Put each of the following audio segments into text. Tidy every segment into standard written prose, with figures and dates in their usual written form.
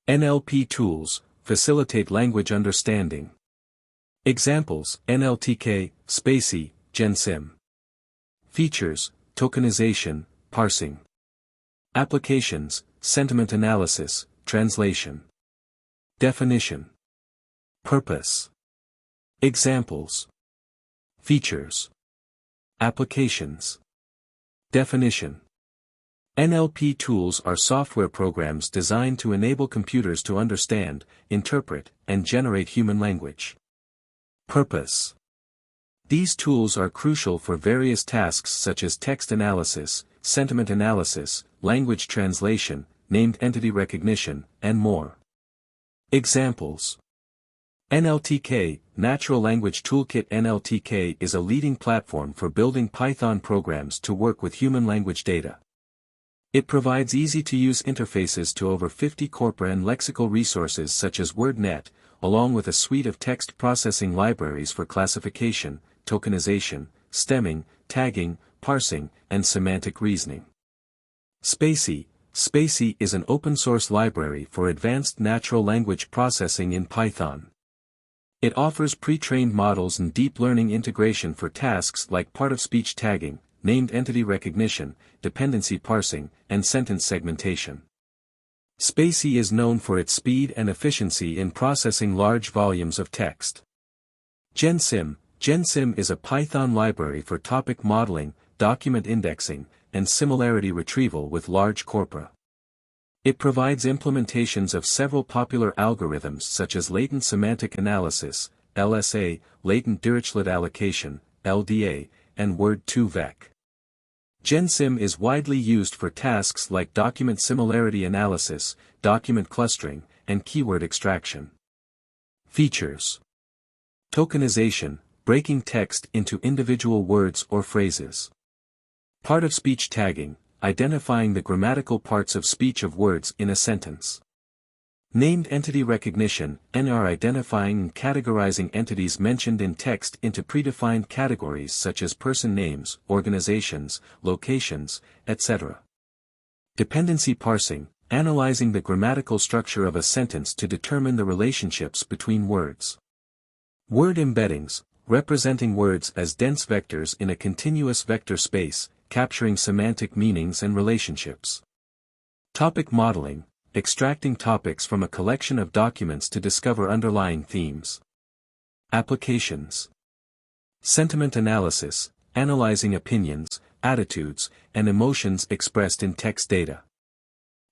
NLP tools facilitate language understanding. Examples: NLTK, spaCy, Gensim. Features: tokenization, parsing. Applications: sentiment analysis, translation. Definition. Purpose. Examples. Features. Applications. Definition. NLP tools are software programs designed to enable computers to understand, interpret, and generate human language. Purpose. These tools are crucial for various tasks such as text analysis, sentiment analysis, language translation, named entity recognition, and more. Examples. NLTK, Natural Language Toolkit. NLTK is a leading platform for building Python programs to work with human language data. It provides easy-to-use interfaces to over 50 corpora and lexical resources such as WordNet, along with a suite of text processing libraries for classification, tokenization, stemming, tagging, parsing, and semantic reasoning. spaCy. spaCy is an open-source library for advanced natural language processing in Python. It offers pre-trained models and deep learning integration for tasks like part-of-speech tagging, named entity recognition, dependency parsing, and sentence segmentation. spaCy is known for its speed and efficiency in processing large volumes of text. Gensim. Gensim is a Python library for topic modeling, document indexing, and similarity retrieval with large corpora. It provides implementations of several popular algorithms such as latent semantic analysis, LSA, latent Dirichlet allocation, LDA, and Word2Vec. Gensim is widely used for tasks like document similarity analysis, document clustering, and keyword extraction. Features. Tokenization, breaking text into individual words or phrases. Part-of-speech tagging, identifying the grammatical parts of speech of words in a sentence. Named entity recognition, NR, identifying and categorizing entities mentioned in text into predefined categories such as person names, organizations, locations, etc. Dependency parsing, analyzing the grammatical structure of a sentence to determine the relationships between words. Word embeddings, representing words as dense vectors in a continuous vector space, capturing semantic meanings and relationships. Topic modeling, extracting topics from a collection of documents to discover underlying themes. Applications. Sentiment analysis, analyzing opinions, attitudes, and emotions expressed in text data.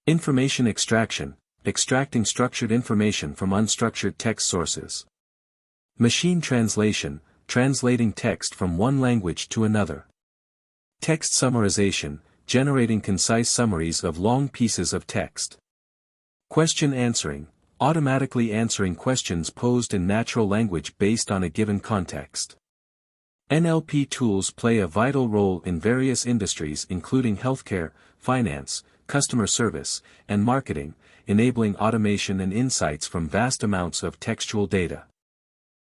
Information extraction, extracting structured information from unstructured text sources. Machine translation, translating text from one language to another. Text summarization, generating concise summaries of long pieces of text. Question answering, automatically answering questions posed in natural language based on a given context. NLP tools play a vital role in various industries including healthcare, finance, customer service, and marketing, enabling automation and insights from vast amounts of textual data.